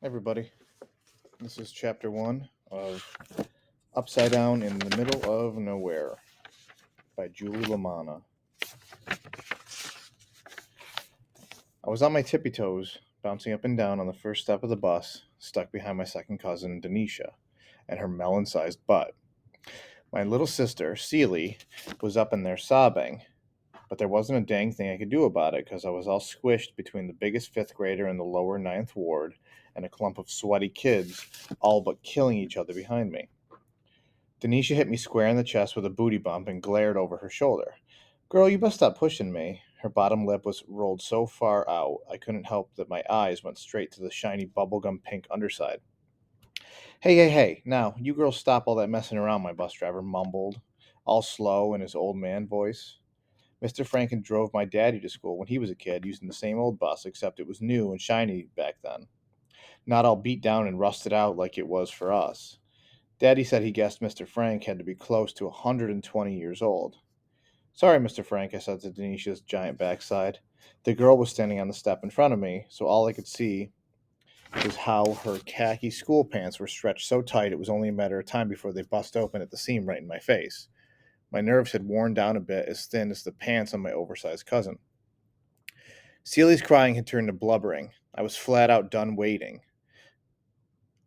Everybody, this is chapter one of Upside Down in the Middle of Nowhere by Julie LaManna. I was on my tippy toes, bouncing up and down on the first step of the bus, stuck behind my second cousin, Denisha, and her melon sized butt. My little sister, Celie, was up in there sobbing, but there wasn't a dang thing I could do about it because I was all squished between the biggest fifth grader in the lower ninth ward and a clump of sweaty kids, all but killing each other behind me. Denisha hit me square in the chest with a booty bump and glared over her shoulder. Girl, you best stop pushing me. Her bottom lip was rolled so far out I couldn't help that my eyes went straight to the shiny bubblegum pink underside. Hey, now, you girls stop all that messing around, my bus driver mumbled, all slow in his old man voice. Mr. Franken drove my daddy to school when he was a kid using the same old bus, except it was new and shiny back then. Not all beat down and rusted out like it was for us. Daddy said he guessed Mr. Frank had to be close to 120 years old. Sorry, Mr. Frank, I said to Denisha's giant backside. The girl was standing on the step in front of me, so all I could see was how her khaki school pants were stretched so tight it was only a matter of time before they bust open at the seam right in my face. My nerves had worn down a bit, as thin as the pants on my oversized cousin. Celie's crying had turned to blubbering. I was flat out done waiting.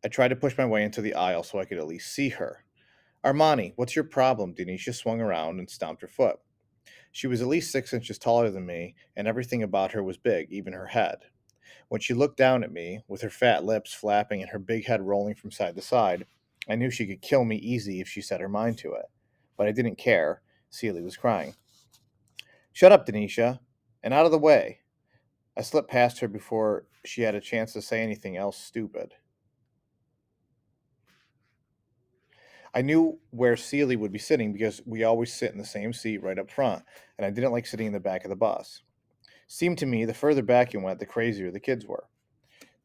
I tried to push my way into the aisle so I could at least see her. Armani, what's your problem? Denisha swung around and stomped her foot. She was at least 6 inches taller than me, and everything about her was big, even her head. When she looked down at me, with her fat lips flapping and her big head rolling from side to side, I knew she could kill me easy if she set her mind to it. But I didn't care. Celie was crying. Shut up, Denisha, and out of the way. I slipped past her before she had a chance to say anything else stupid. I knew where Celie would be sitting because we always sit in the same seat right up front, and I didn't like sitting in the back of the bus. Seemed to me the further back you went, the crazier the kids were.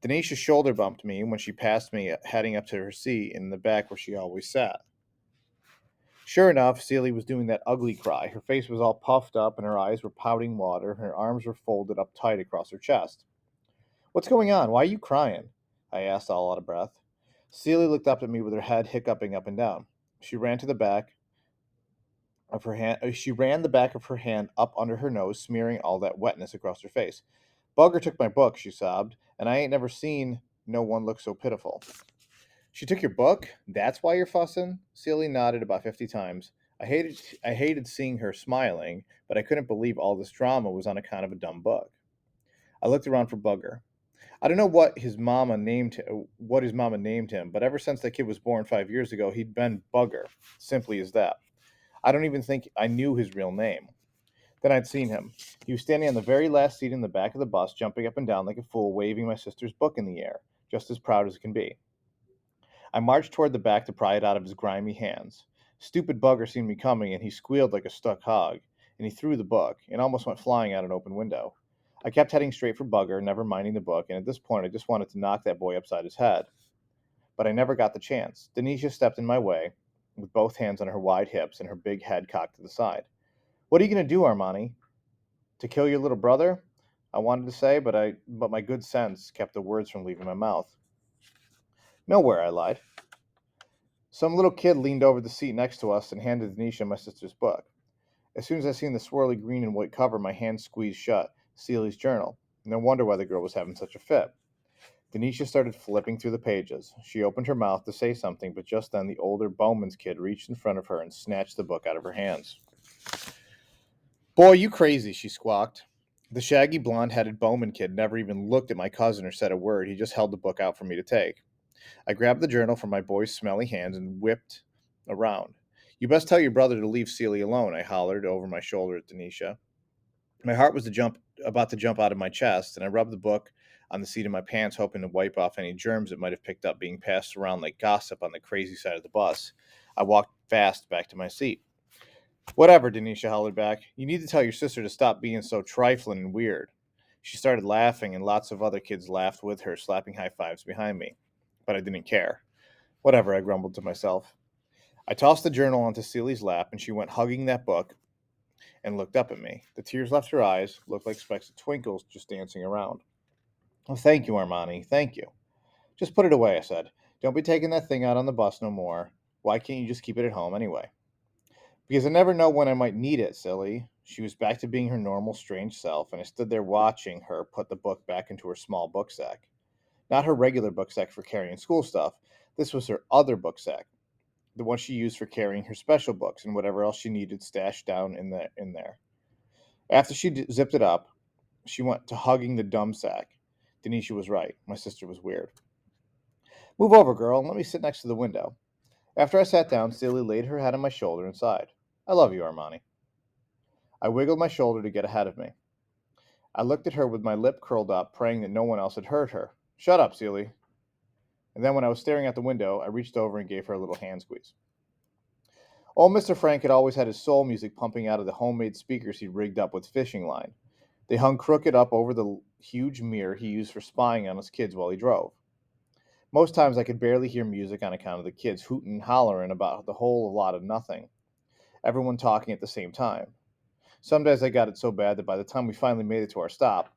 Denisha shoulder bumped me when she passed me, heading up to her seat in the back where she always sat. Sure enough, Celie was doing that ugly cry. Her face was all puffed up and her eyes were pouting water, and her arms were folded up tight across her chest. What's going on? Why are you crying? I asked, all out of breath. Celia looked up at me with her head hiccuping up and down. She ran to the back of her hand. She ran the back of her hand up under her nose, smearing all that wetness across her face. Bugger took my book, she sobbed, and I ain't never seen no one look so pitiful. She took your book? That's why you're fussing? Celia nodded about 50 times. I hated seeing her smiling, but I couldn't believe all this drama was on account of a dumb book. I looked around for Bugger. I don't know what his mama named him, but ever since that kid was born 5 years ago, he'd been Bugger. Simply as that. I don't even think I knew his real name. Then I'd seen him. He was standing on the very last seat in the back of the bus, jumping up and down like a fool, waving my sister's book in the air, just as proud as can be. I marched toward the back to pry it out of his grimy hands. Stupid Bugger seen me coming, and he squealed like a stuck hog, and he threw the book, and almost went flying out an open window. I kept heading straight for Bugger, never minding the book, and at this point I just wanted to knock that boy upside his head. But I never got the chance. Denisha stepped in my way, with both hands on her wide hips and her big head cocked to the side. What are you going to do, Armani? To kill your little brother? I wanted to say, but my good sense kept the words from leaving my mouth. Nowhere, I lied. Some little kid leaned over the seat next to us and handed Denisha my sister's book. As soon as I seen the swirly green and white cover, my hand squeezed shut. Celie's journal. No wonder why the girl was having such a fit. Denisha started flipping through the pages. She opened her mouth to say something, but just then the older Bowman's kid reached in front of her and snatched the book out of her hands. Boy, you crazy, she squawked. The shaggy blonde-headed Bowman kid never even looked at my cousin or said a word. He just held the book out for me to take. I grabbed the journal from my boy's smelly hands and whipped around. You best tell your brother to leave Celie alone, I hollered over my shoulder at Denisha. My heart was about to jump out of my chest, and I rubbed the book on the seat of my pants, hoping to wipe off any germs it might have picked up being passed around like gossip on the crazy side of the bus. I walked fast back to my seat. Whatever, Denisha hollered back. You need to tell your sister to stop being so trifling and weird. She started laughing, and lots of other kids laughed with her, slapping high fives behind me. But I didn't care. Whatever, I grumbled to myself. I tossed the journal onto Celie's lap, and she went hugging that book and looked up at me. The tears left her eyes, looked like specks of twinkles just dancing around. Oh, thank you, Armani, thank you. Just put it away, I said. Don't be taking that thing out on the bus no more. Why can't you just keep it at home anyway? Because I never know when I might need it, silly. She was back to being her normal, strange self, and I stood there watching her put the book back into her small book sack. Not her regular book sack for carrying school stuff. This was her other book sack, the one she used for carrying her special books and whatever else she needed stashed down in there. After she zipped it up, she went to hugging the dumb sack. Denisha was right. My sister was weird. Move over, girl, and let me sit next to the window. After I sat down, Celia laid her head on my shoulder and sighed. I love you, Armani. I wiggled my shoulder to get ahead of me. I looked at her with my lip curled up, praying that no one else had heard her. Shut up, Celia. And then when I was staring out the window, I reached over and gave her a little hand squeeze. Old Mr. Frank had always had his soul music pumping out of the homemade speakers he rigged up with fishing line. They hung crooked up over the huge mirror he used for spying on us kids while he drove. Most times I could barely hear music on account of the kids hooting and hollering about the whole lot of nothing, everyone talking at the same time. Some days I got it so bad that by the time we finally made it to our stop,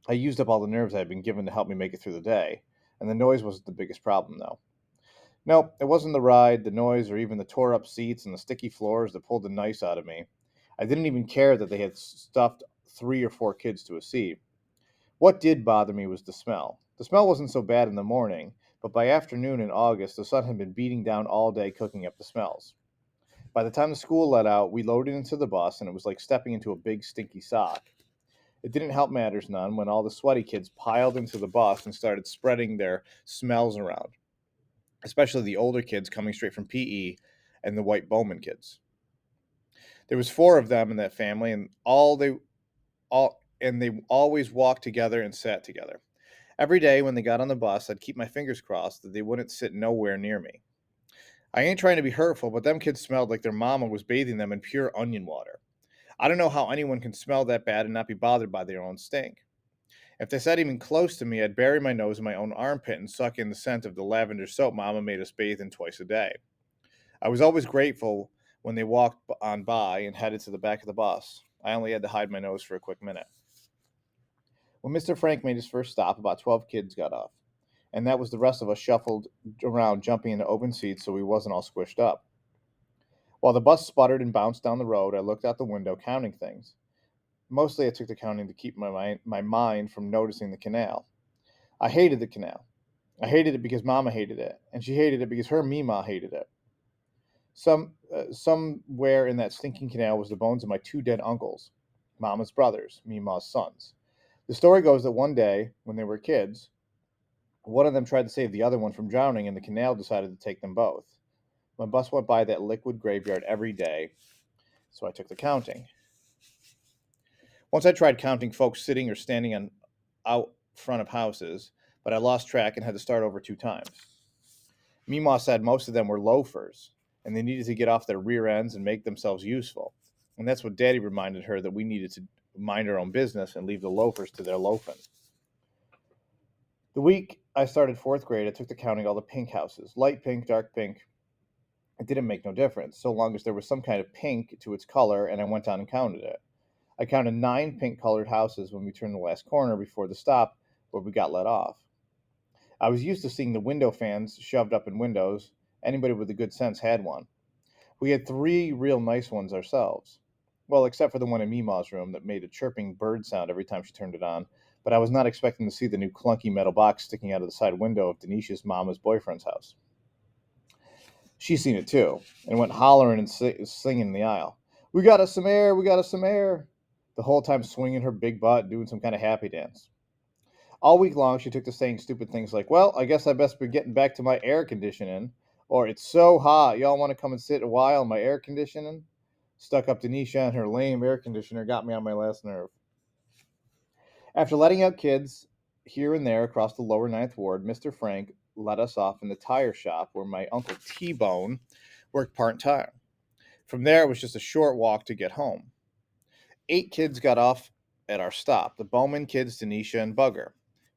I used up all the nerves I had been given to help me make it through the day, and the noise wasn't the biggest problem, though. No, it wasn't the ride, the noise, or even the tore up seats and the sticky floors that pulled the nice out of me. I didn't even care that they had stuffed 3 or 4 kids to a seat. What did bother me was the smell. The smell wasn't so bad in the morning, but by afternoon in August, the sun had been beating down all day, cooking up the smells. By the time the school let out, we loaded into the bus, and it was like stepping into a big, stinky sock. It didn't help matters none when all the sweaty kids piled into the bus and started spreading their smells around, especially the older kids coming straight from PE and the white Bowman kids. There was 4 of them in that family, and they always walked together and sat together. Every day when they got on the bus, I'd keep my fingers crossed that they wouldn't sit nowhere near me. I ain't trying to be hurtful, but them kids smelled like their mama was bathing them in pure onion water. I don't know how anyone can smell that bad and not be bothered by their own stink. If they sat even close to me, I'd bury my nose in my own armpit and suck in the scent of the lavender soap Mama made us bathe in twice a day. I was always grateful when they walked on by and headed to the back of the bus. I only had to hide my nose for a quick minute. When Mr. Frank made his first stop, about 12 kids got off, and that was the rest of us shuffled around, jumping into open seats so we wasn't all squished up. While the bus sputtered and bounced down the road, I looked out the window counting things. Mostly I took the counting to keep my mind from noticing the canal. I hated the canal. I hated it because Mama hated it, and she hated it because her Mima hated it. Somewhere in that stinking canal was the bones of my 2 dead uncles, Mama's brothers, Mima's sons. The story goes that one day, when they were kids, one of them tried to save the other one from drowning, and the canal decided to take them both. My bus went by that liquid graveyard every day, so I took the counting. Once I tried counting folks sitting or standing on out front of houses, but I lost track and had to start over 2 times. Meemaw said most of them were loafers, and they needed to get off their rear ends and make themselves useful. And that's what Daddy reminded her, that we needed to mind our own business and leave the loafers to their loafing. The week I started 4th grade, I took to counting all the pink houses. Light pink, dark pink. It didn't make no difference, so long as there was some kind of pink to its color, and I went on and counted it. I counted 9 pink-colored houses when we turned the last corner before the stop where we got let off. I was used to seeing the window fans shoved up in windows. Anybody with a good sense had one. We had 3 real nice ones ourselves. Well, except for the one in Meemaw's room that made a chirping bird sound every time she turned it on, but I was not expecting to see the new clunky metal box sticking out of the side window of Denisha's mama's boyfriend's house. She seen it too, and went hollering and singing in the aisle. We got us some air, we got us some air. The whole time swinging her big butt, doing some kind of happy dance. All week long, she took to saying stupid things like, well, I guess I best be getting back to my air conditioning, or it's so hot, y'all want to come and sit a while in my air conditioning? Stuck up Denisha and her lame air conditioner got me on my last nerve. After letting out kids here and there across the lower Ninth Ward, Mr. Frank let us off in the tire shop where my Uncle T-Bone worked part-time. From there, it was just a short walk to get home. 8 kids got off at our stop, the Bowman kids, Denisha and Bugger,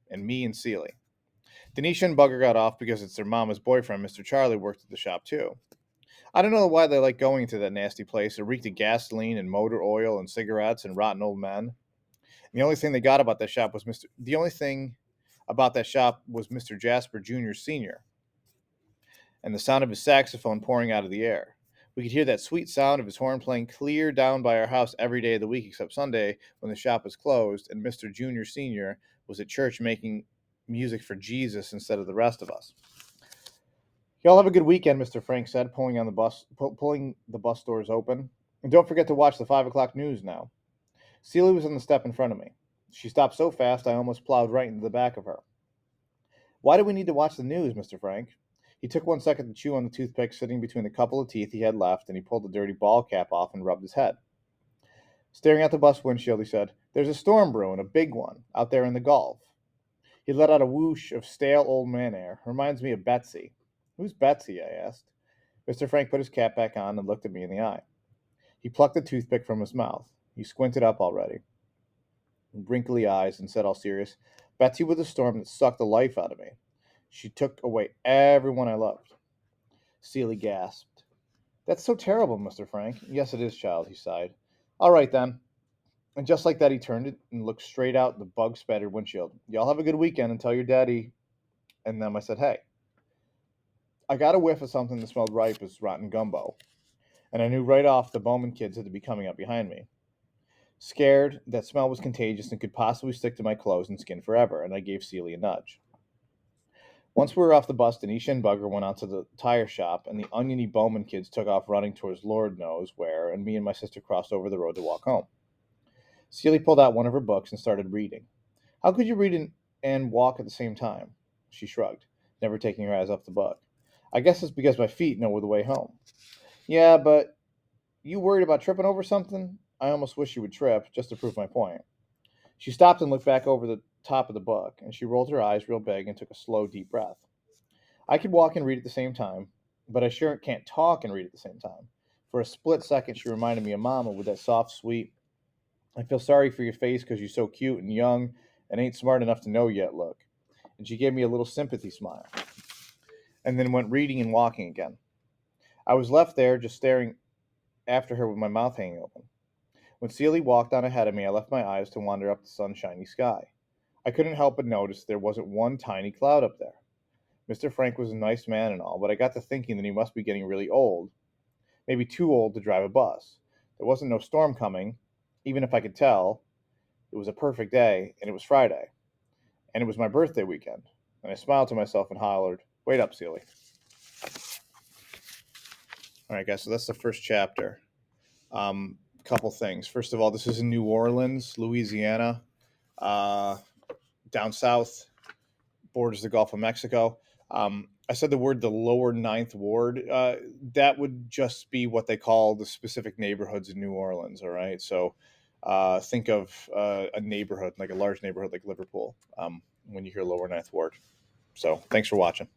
and me and Seeley. Denisha and Bugger got off because it's their mama's boyfriend, Mr. Charlie, worked at the shop too. I don't know why they like going to that nasty place. It reeked of gasoline and motor oil and cigarettes and rotten old men. And the only thing they got about that shop was the only thing about that shop was Mr. Jasper Jr. Sr., and the sound of his saxophone pouring out of the air. We could hear that sweet sound of his horn playing clear down by our house every day of the week except Sunday when the shop was closed and Mr. Jr. Sr. was at church making music for Jesus instead of the rest of us. Y'all have a good weekend, Mr. Frank said, pulling the bus doors open. And don't forget to watch the 5 o'clock news now. Celia was on the step in front of me. She stopped so fast I almost plowed right into the back of her. Why do we need to watch the news, Mr. Frank? He took 1 second to chew on the toothpick sitting between the couple of teeth he had left, and he pulled the dirty ball cap off and rubbed his head. Staring at the bus windshield, he said, "There's a storm brewing, a big one, out there in the Gulf." He let out a whoosh of stale old man air. "Reminds me of Betsy." "Who's Betsy?" I asked. Mr. Frank put his cap back on and looked at me in the eye. He plucked the toothpick from his mouth. He squinted up already, wrinkly eyes, and said, all serious, "Betsy was a storm that sucked the life out of me. She took away everyone I loved." Seeley gasped. "That's so terrible, Mr. Frank." "Yes, it is, child," he sighed. "All right, then." And just like that, he turned it and looked straight out the bug-spattered windshield. "Y'all have a good weekend and tell your daddy." And then I said, "Hey." I got a whiff of something that smelled ripe as rotten gumbo, and I knew right off the Bowman kids had to be coming up behind me. Scared, that smell was contagious and could possibly stick to my clothes and skin forever, and I gave Celie a nudge. Once we were off the bus, Denisha and Bugger went out to the tire shop, and the oniony Bowman kids took off running towards Lord knows where, and me and my sister crossed over the road to walk home. Celie pulled out one of her books and started reading. "How could you read and walk at the same time?" She shrugged, never taking her eyes off the book. "I guess it's because my feet know the way home." "Yeah, but you worried about tripping over something? I almost wish you would trip, just to prove my point." She stopped and looked back over the top of the book, and she rolled her eyes real big and took a slow, deep breath. "I could walk and read at the same time, but I sure can't talk and read at the same time." For a split second, she reminded me of Mama with that soft, sweet, "I feel sorry for your face because you're so cute and young and ain't smart enough to know yet" look. And she gave me a little sympathy smile, and then went reading and walking again. I was left there just staring after her with my mouth hanging open. When Celie walked on ahead of me, I left my eyes to wander up the sunshiny sky. I couldn't help but notice there wasn't one tiny cloud up there. Mr. Frank was a nice man and all, but I got to thinking that he must be getting really old, maybe too old to drive a bus. There wasn't no storm coming, even if I could tell. It was a perfect day, and it was Friday, and it was my birthday weekend. And I smiled to myself and hollered, "Wait up, Celie." All right, guys, so that's the first chapter. Couple things. First of all, this is in New Orleans, Louisiana, uh, down south, borders the Gulf of Mexico. I said the word the lower ninth ward. That would just be what they call the specific neighborhoods in New Orleans. All right. So think of a neighborhood, like a large neighborhood like Liverpool, when you hear lower ninth ward. So thanks for watching.